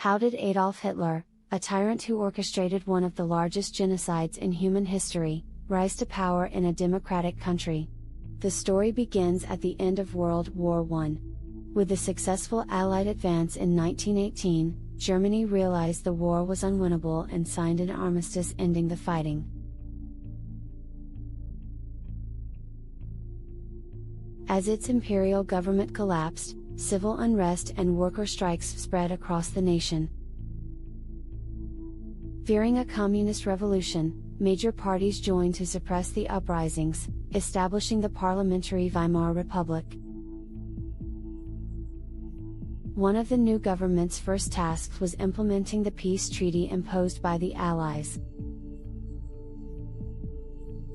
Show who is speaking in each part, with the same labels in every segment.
Speaker 1: How did Adolf Hitler, a tyrant who orchestrated one of the largest genocides in human history, rise to power in a democratic country? The story begins at the end of World War I. With the successful Allied advance in 1918, Germany realized the war was unwinnable and signed an armistice ending the fighting. As its imperial government collapsed, civil unrest and worker strikes spread across the nation. Fearing a communist revolution, major parties joined to suppress the uprisings, establishing the parliamentary Weimar Republic. One of the new government's first tasks was implementing the peace treaty imposed by the Allies.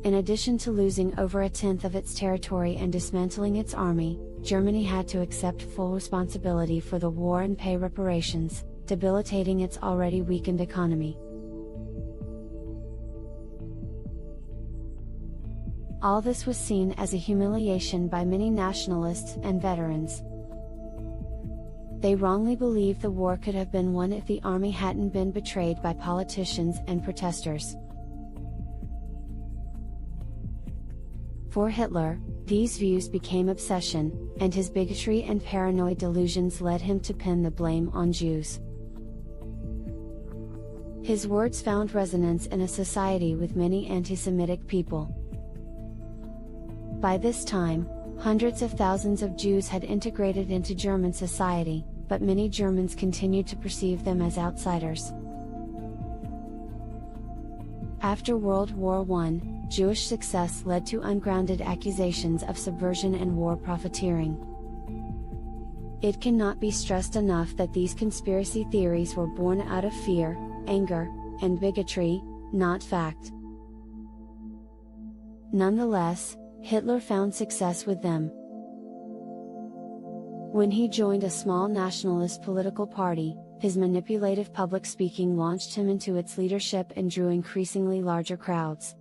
Speaker 1: In addition to losing over a tenth of its territory and dismantling its army, Germany had to accept full responsibility for the war and pay reparations, debilitating its already weakened economy. All this was seen as a humiliation by many nationalists and veterans. They wrongly believed the war could have been won if the army hadn't been betrayed by politicians and protesters. For Hitler, these views became obsession, and his bigotry and paranoid delusions led him to pin the blame on Jews. His words found resonance in a society with many anti-Semitic people. By this time, hundreds of thousands of Jews had integrated into German society, but many Germans continued to perceive them as outsiders. After World War I, Jewish success led to ungrounded accusations of subversion and war profiteering. It cannot be stressed enough that these conspiracy theories were born out of fear, anger, and bigotry, not fact. Nonetheless, Hitler found success with them. When he joined a small nationalist political party, his manipulative public speaking launched him into its leadership and drew increasingly larger crowds.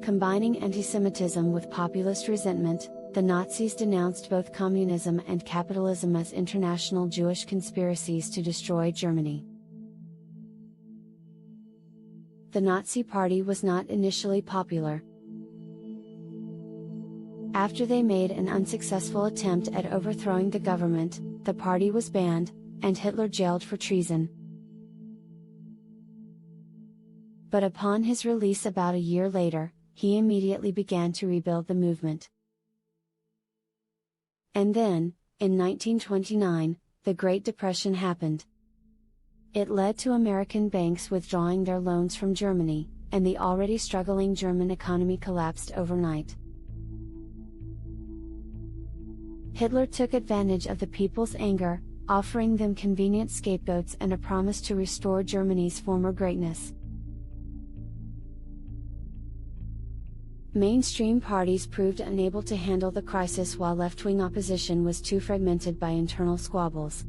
Speaker 1: Combining anti-Semitism with populist resentment, the Nazis denounced both communism and capitalism as international Jewish conspiracies to destroy Germany. The Nazi Party was not initially popular. After they made an unsuccessful attempt at overthrowing the government, the party was banned, and Hitler jailed for treason. But upon his release about a year later, he immediately began to rebuild the movement. And then, in 1929, the Great Depression happened. It led to American banks withdrawing their loans from Germany, and the already struggling German economy collapsed overnight. Hitler took advantage of the people's anger, offering them convenient scapegoats and a promise to restore Germany's former greatness. Mainstream parties proved unable to handle the crisis while left-wing opposition was too fragmented by internal squabbles.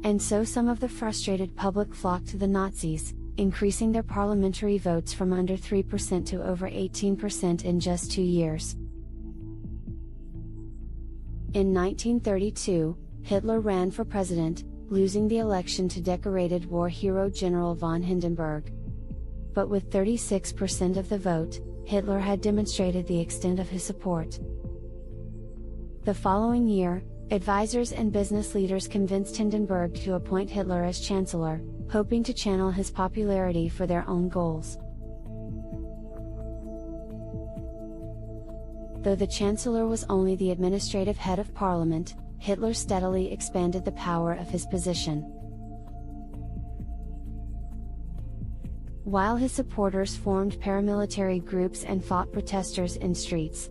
Speaker 1: And so some of the frustrated public flocked to the Nazis, increasing their parliamentary votes from under 3% to over 18% in just 2 years. In 1932, Hitler ran for president, losing the election to decorated war hero General von Hindenburg. But with 36% of the vote, Hitler had demonstrated the extent of his support. The following year, advisors and business leaders convinced Hindenburg to appoint Hitler as chancellor, hoping to channel his popularity for their own goals. Though the chancellor was only the administrative head of parliament, Hitler steadily expanded the power of his position. While his supporters formed paramilitary groups and fought protesters in streets,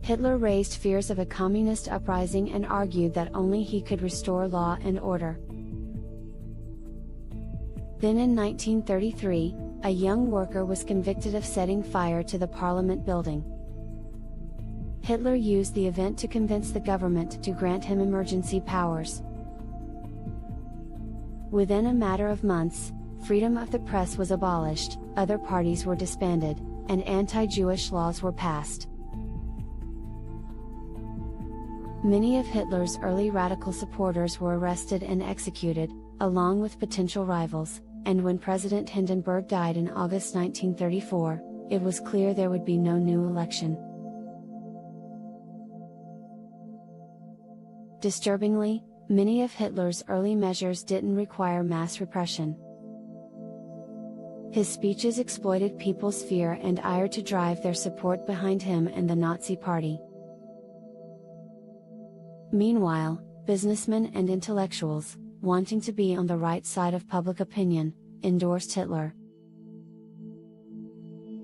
Speaker 1: Hitler raised fears of a communist uprising and argued that only he could restore law and order. Then in 1933, a young worker was convicted of setting fire to the parliament building. Hitler used the event to convince the government to grant him emergency powers. Within a matter of months, freedom of the press was abolished, other parties were disbanded, and anti-Jewish laws were passed. Many of Hitler's early radical supporters were arrested and executed, along with potential rivals, and when President Hindenburg died in August 1934, it was clear there would be no new election. Disturbingly, many of Hitler's early measures didn't require mass repression. His speeches exploited people's fear and ire to drive their support behind him and the Nazi Party. Meanwhile, businessmen and intellectuals, wanting to be on the right side of public opinion, endorsed Hitler.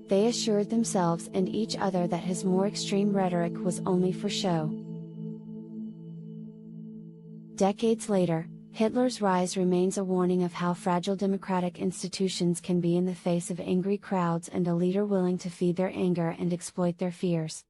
Speaker 1: They assured themselves and each other that his more extreme rhetoric was only for show. Decades later, Hitler's rise remains a warning of how fragile democratic institutions can be in the face of angry crowds and a leader willing to feed their anger and exploit their fears.